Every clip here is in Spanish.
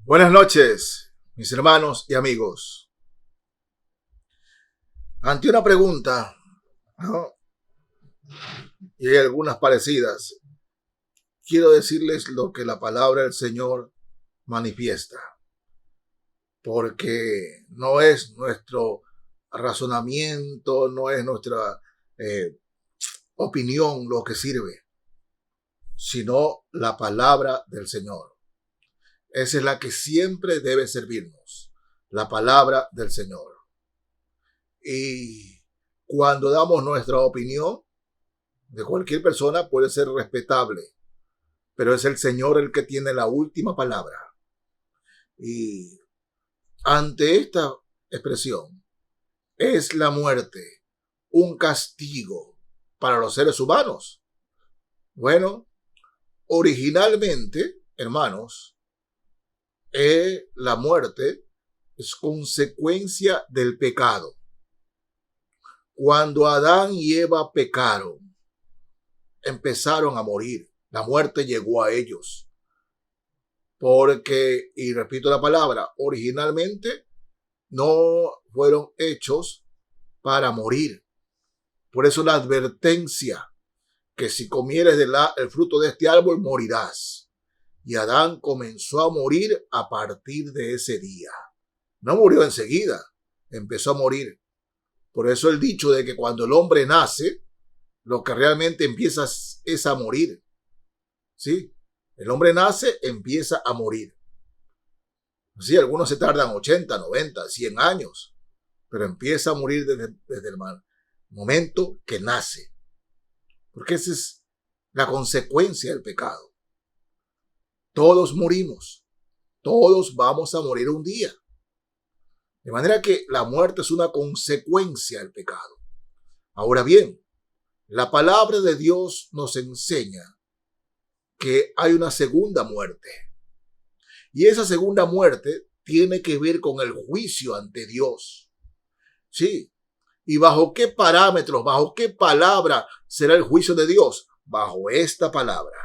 Buenas noches, mis hermanos y amigos. Ante una pregunta, ¿no?, y hay algunas parecidas, quiero decirles lo que la palabra del Señor manifiesta, porque no es nuestro razonamiento, no es nuestra opinión lo que sirve, sino la palabra del Señor. Esa es la que siempre debe servirnos, la palabra del Señor. Y cuando damos nuestra opinión de cualquier persona puede ser respetable, pero es el Señor el que tiene la última palabra. Y ante esta expresión, ¿es la muerte un castigo para los seres humanos? Bueno, originalmente, hermanos, la muerte es consecuencia del pecado. Cuando Adán y Eva pecaron, empezaron a morir. La muerte llegó a ellos. Porque, y repito la palabra, originalmente no fueron hechos para morir. Por eso la advertencia, que si comieres el fruto de este árbol morirás. Y Adán comenzó a morir a partir de ese día. No murió enseguida, empezó a morir. Por eso el dicho de que cuando el hombre nace, lo que realmente empieza es a morir. ¿Sí? El hombre nace, empieza a morir. Sí, algunos se tardan 80, 90, 100 años, pero empieza a morir desde el momento que nace. Porque esa es la consecuencia del pecado. Todos morimos. Todos vamos a morir un día. De manera que la muerte es una consecuencia del pecado. Ahora bien, la palabra de Dios nos enseña que hay una segunda muerte. Y esa segunda muerte tiene que ver con el juicio ante Dios. Sí. ¿Y bajo qué parámetros, bajo qué palabra será el juicio de Dios? Bajo esta palabra.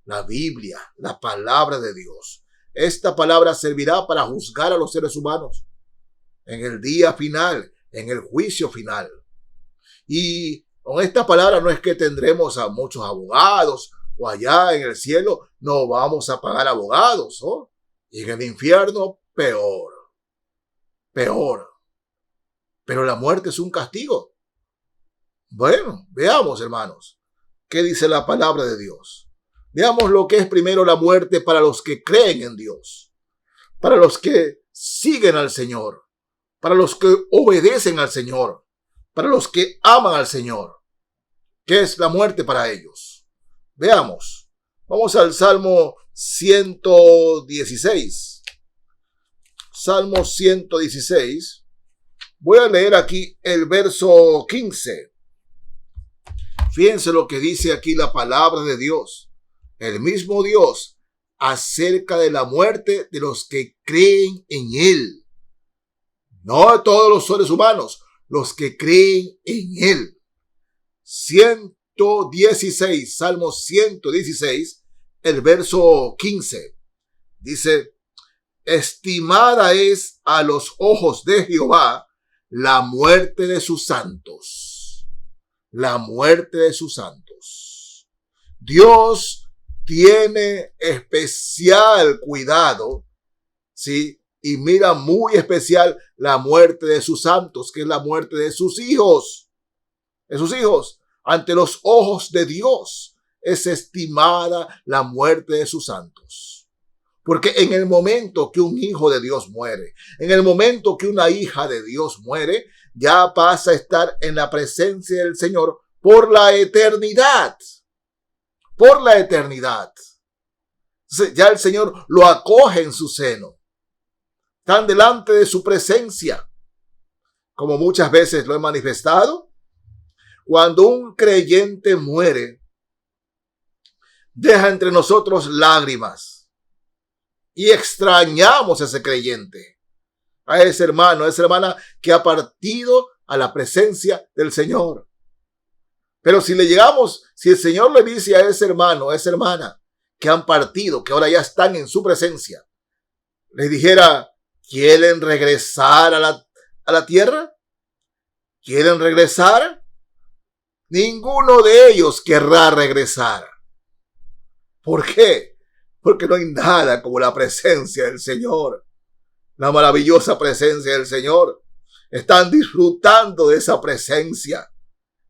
La Biblia, la palabra de Dios. Esta palabra servirá para juzgar a los seres humanos en el día final, en el juicio final. Y con esta palabra no es que tendremos a muchos abogados o allá en el cielo no vamos a pagar abogados, ¿no? Y en el infierno peor. Pero la muerte es un castigo. Bueno, veamos, hermanos, ¿qué dice la palabra de Dios? Veamos lo que es primero la muerte para los que creen en Dios, para los que siguen al Señor, para los que obedecen al Señor, para los que aman al Señor. ¿Qué es la muerte para ellos? Veamos. Vamos al Salmo 116. Salmo 116. Voy a leer aquí el verso 15. Fíjense lo que dice aquí la palabra de Dios. El mismo Dios acerca de la muerte de los que creen en Él. No de todos los seres humanos, los que creen en Él. 116, Salmo 116, el verso 15. Dice, estimada es a los ojos de Jehová la muerte de sus santos. La muerte de sus santos. Dios tiene especial cuidado, ¿sí? Y mira muy especial la muerte de sus santos, que es la muerte de sus hijos. De sus hijos. Ante los ojos de Dios es estimada la muerte de sus santos. Porque en el momento que un hijo de Dios muere, en el momento que una hija de Dios muere, ya pasa a estar en la presencia del Señor por la eternidad. Por la eternidad. Ya el Señor lo acoge en su seno. Están delante de su presencia. Como muchas veces lo he manifestado, cuando un creyente muere, deja entre nosotros lágrimas. Y extrañamos a ese creyente, a ese hermano, a esa hermana que ha partido a la presencia del Señor. Pero si le llegamos, si el Señor le dice a ese hermano, a esa hermana, que han partido, que ahora ya están en su presencia, les dijera, ¿quieren regresar a la tierra? ¿Quieren regresar? Ninguno de ellos querrá regresar. ¿Por qué? Porque no hay nada como la presencia del Señor, la maravillosa presencia del Señor. Están disfrutando de esa presencia.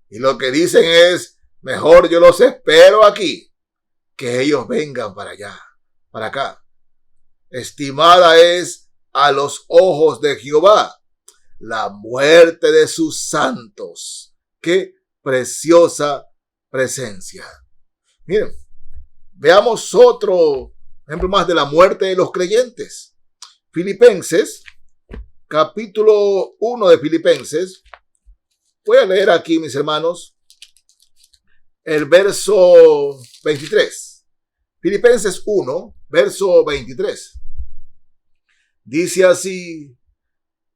Y lo que dicen es, mejor yo los espero aquí, que ellos vengan para allá, para acá. Estimada es a los ojos de Jehová la muerte de sus santos. Qué preciosa presencia. Miren, veamos otro ejemplo más de la muerte de los creyentes. Filipenses, capítulo 1 de Filipenses. Voy a leer aquí, mis hermanos, el verso 23. Filipenses 1, verso 23. Dice así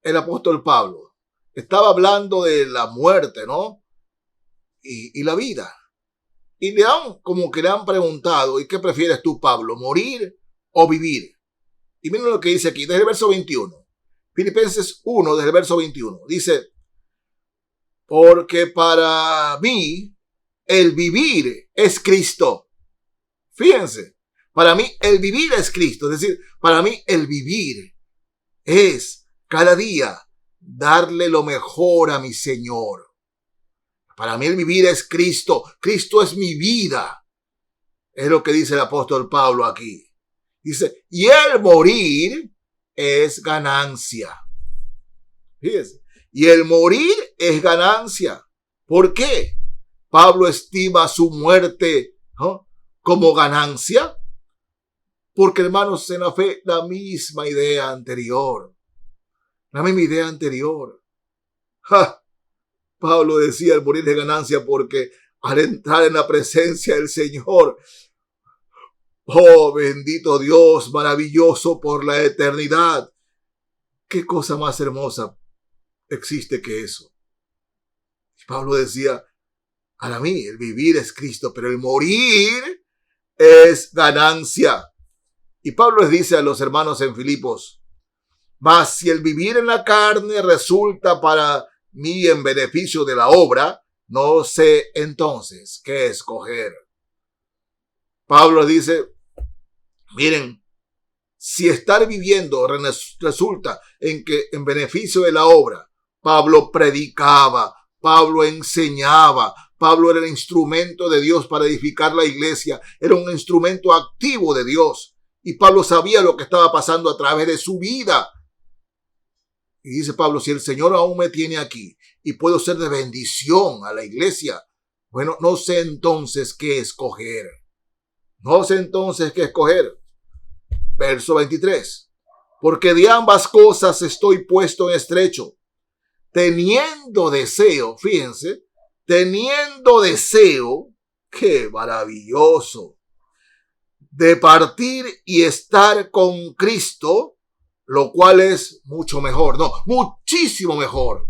el apóstol Pablo. Estaba hablando de la muerte, ¿no? Y la vida. Y le han preguntado, ¿y qué prefieres tú, Pablo, morir o vivir? Y miren lo que dice aquí, desde el verso 21. Filipenses 1, desde el verso 21. Dice, porque para mí el vivir es Cristo. Fíjense, para mí el vivir es Cristo. Es decir, para mí el vivir es cada día darle lo mejor a mi Señor. Para mí el vivir es Cristo. Cristo es mi vida. Es lo que dice el apóstol Pablo aquí. Dice, y el morir es ganancia. Fíjense. Y el morir es ganancia. ¿Por qué? Pablo estima su muerte, ¿no?, como ganancia. Porque, hermanos, en la fe, la misma idea anterior. La misma idea anterior. ¡Ja! Pablo decía, el morir es ganancia porque al entrar en la presencia del Señor, oh, bendito Dios, maravilloso por la eternidad. ¿Qué cosa más hermosa existe que eso? Pablo decía, para mí el vivir es Cristo, pero el morir es ganancia. Y Pablo les dice a los hermanos en Filipos, mas si el vivir en la carne resulta para mí en beneficio de la obra, no sé entonces qué escoger. Pablo dice, miren, si estar viviendo resulta en beneficio de la obra, Pablo predicaba, Pablo enseñaba, Pablo era el instrumento de Dios para edificar la iglesia, era un instrumento activo de Dios. Y Pablo sabía lo que estaba pasando a través de su vida. Y dice Pablo, si el Señor aún me tiene aquí y puedo ser de bendición a la iglesia, bueno, no sé entonces qué escoger. No sé entonces qué escoger. Verso 23. Porque de ambas cosas estoy puesto en estrecho, teniendo deseo, fíjense, teniendo deseo, qué maravilloso, de partir y estar con Cristo, lo cual es mucho mejor, no, muchísimo mejor.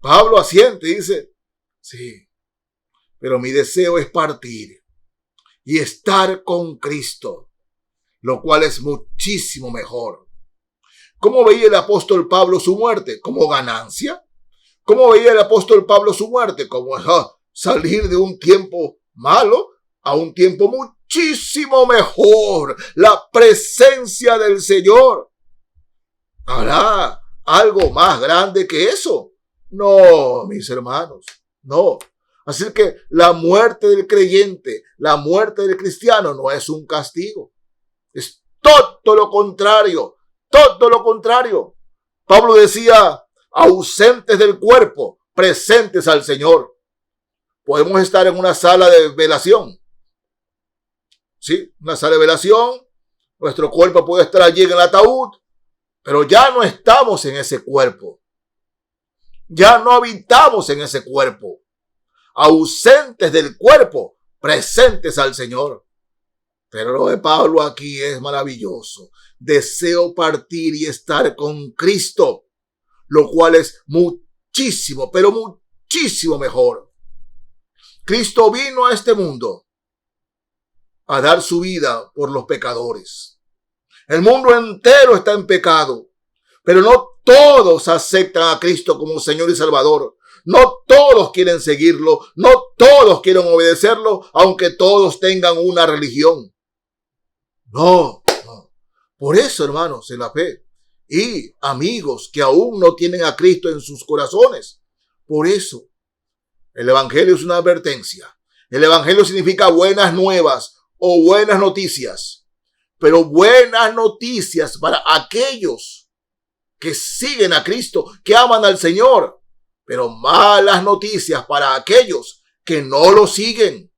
Pablo asiente y dice, sí, pero mi deseo es partir y estar con Cristo, lo cual es muchísimo mejor. ¿Cómo veía el apóstol Pablo su muerte? ¿Como ganancia? ¿Cómo veía el apóstol Pablo su muerte? Como salir de un tiempo malo a un tiempo muchísimo mejor. La presencia del Señor. ¿Habrá algo más grande que eso? No, mis hermanos, no. Así que la muerte del creyente, la muerte del cristiano no es un castigo. Es todo lo contrario, todo lo contrario. Pablo decía, ausentes del cuerpo, presentes al Señor. Podemos estar en una sala de velación. Sí, una sala de velación. Nuestro cuerpo puede estar allí en el ataúd, pero ya no estamos en ese cuerpo. Ya no habitamos en ese cuerpo. Ausentes del cuerpo, presentes al Señor. Pero lo de Pablo aquí es maravilloso. Deseo partir y estar con Cristo, lo cual es muchísimo, pero muchísimo mejor. Cristo vino a este mundo a dar su vida por los pecadores. El mundo entero está en pecado, pero no todos aceptan a Cristo como Señor y Salvador. No todos quieren seguirlo, no todos quieren obedecerlo, aunque todos tengan una religión. No. Por eso, hermanos, en la fe y amigos que aún no tienen a Cristo en sus corazones. Por eso, el Evangelio es una advertencia. El Evangelio significa buenas nuevas o buenas noticias. Pero buenas noticias para aquellos que siguen a Cristo, que aman al Señor. Pero malas noticias para aquellos que no lo siguen,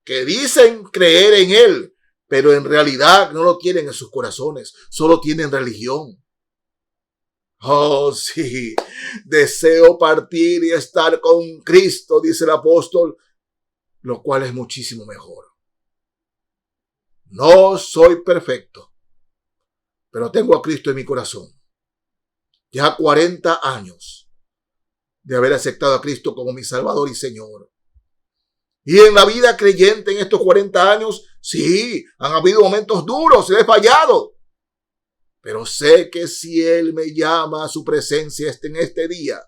que dicen creer en Él, pero en realidad no lo tienen en sus corazones, solo tienen religión. Oh, sí, deseo partir y estar con Cristo, dice el apóstol, lo cual es muchísimo mejor. No soy perfecto, pero tengo a Cristo en mi corazón. Ya 40 años de haber aceptado a Cristo como mi Salvador y Señor. Y en la vida creyente en estos 40 años, sí, han habido momentos duros, he fallado. Pero sé que si Él me llama a su presencia en este día,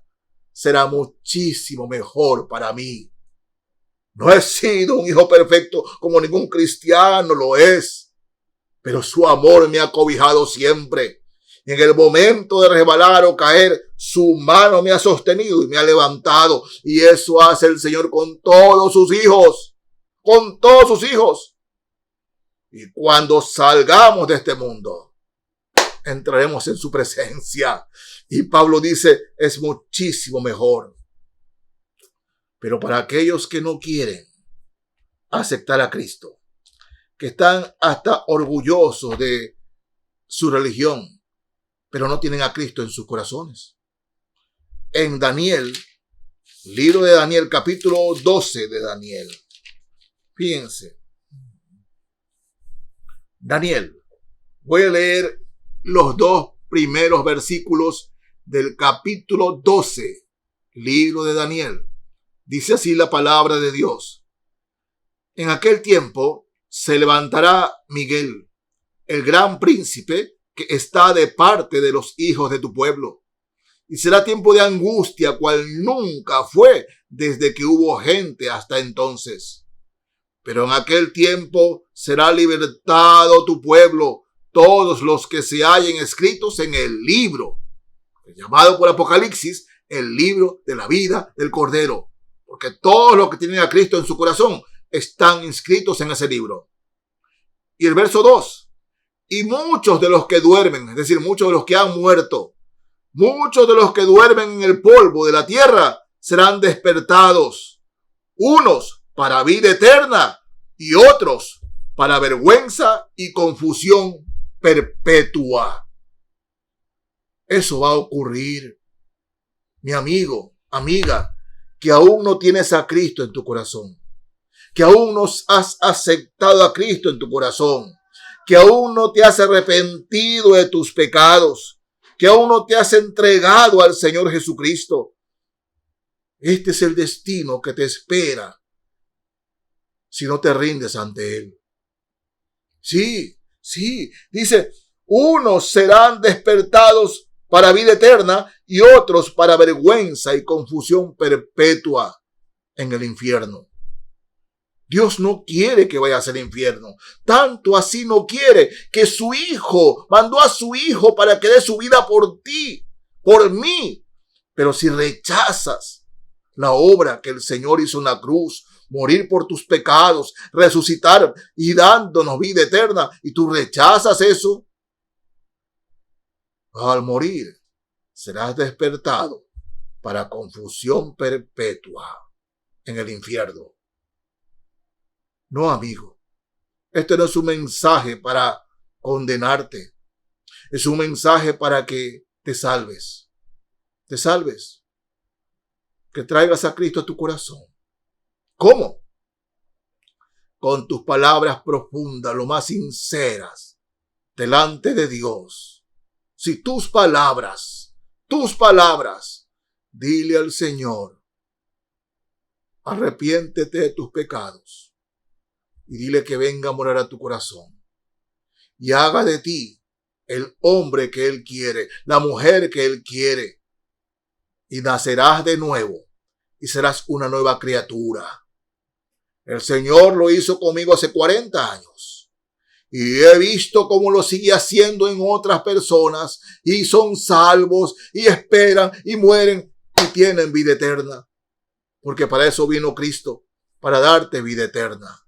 será muchísimo mejor para mí. No he sido un hijo perfecto como ningún cristiano lo es, pero su amor me ha cobijado siempre. Y en el momento de resbalar o caer, su mano me ha sostenido y me ha levantado. Y eso hace el Señor con todos sus hijos. Con todos sus hijos. Y cuando salgamos de este mundo, entraremos en su presencia. Y Pablo dice, es muchísimo mejor. Pero para aquellos que no quieren aceptar a Cristo, que están hasta orgullosos de su religión, pero no tienen a Cristo en sus corazones. En Daniel, libro de Daniel, capítulo 12 de Daniel. Fíjense. Daniel, voy a leer los 2 primeros versículos del capítulo 12, libro de Daniel. Dice así la palabra de Dios. En aquel tiempo se levantará Miguel, el gran príncipe que está de parte de los hijos de tu pueblo. Y será tiempo de angustia cual nunca fue desde que hubo gente hasta entonces. Pero en aquel tiempo será libertado tu pueblo, todos los que se hallen escritos en el libro, llamado por Apocalipsis, el libro de la vida del Cordero. Porque todos los que tienen a Cristo en su corazón están inscritos en ese libro. Y el verso 2. Y muchos de los que duermen, es decir, muchos de los que han muerto, muchos de los que duermen en el polvo de la tierra serán despertados. Unos para vida eterna y otros para vergüenza y confusión perpetua. Eso va a ocurrir, mi amigo, amiga, que aún no tienes a Cristo en tu corazón, que aún no has aceptado a Cristo en tu corazón, que aún no te has arrepentido de tus pecados, que aún no te has entregado al Señor Jesucristo. Este es el destino que te espera si no te rindes ante Él. Sí, dice, unos serán despertados para vida eterna y otros para vergüenza y confusión perpetua en el infierno. Dios no quiere que vayas al infierno. Tanto así no quiere que su Hijo mandó a su Hijo para que dé su vida por ti, por mí. Pero si rechazas la obra que el Señor hizo en la cruz, morir por tus pecados, resucitar y dándonos vida eterna, y tú rechazas eso, al morir serás despertado para confusión perpetua en el infierno. No, amigo, este no es un mensaje para condenarte. Es un mensaje para que te salves. Te salves. Que traigas a Cristo a tu corazón. ¿Cómo? Con tus palabras profundas, lo más sinceras, delante de Dios. Si tus palabras, dile al Señor, arrepiéntete de tus pecados. Y dile que venga a morar a tu corazón. Y haga de ti el hombre que Él quiere, la mujer que Él quiere. Y nacerás de nuevo y serás una nueva criatura. El Señor lo hizo conmigo hace 40 años. Y he visto cómo lo sigue haciendo en otras personas y son salvos y esperan y mueren y tienen vida eterna. Porque para eso vino Cristo, para darte vida eterna.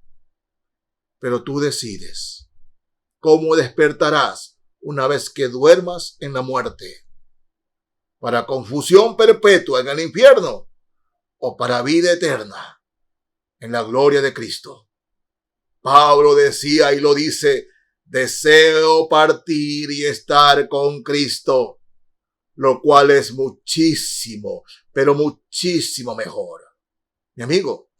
Pero tú decides cómo despertarás una vez que duermas en la muerte. Para confusión perpetua en el infierno o para vida eterna en la gloria de Cristo. Pablo decía y lo dice: deseo partir y estar con Cristo, lo cual es muchísimo, pero muchísimo mejor. Mi amigo,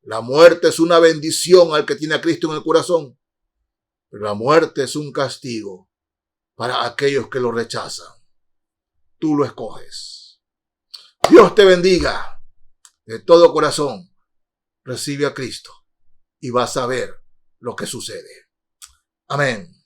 la muerte es una bendición al que tiene a Cristo en el corazón, pero la muerte es un castigo para aquellos que lo rechazan. Tú lo escoges. Dios te bendiga de todo corazón. Recibe a Cristo y vas a ver lo que sucede. Amén.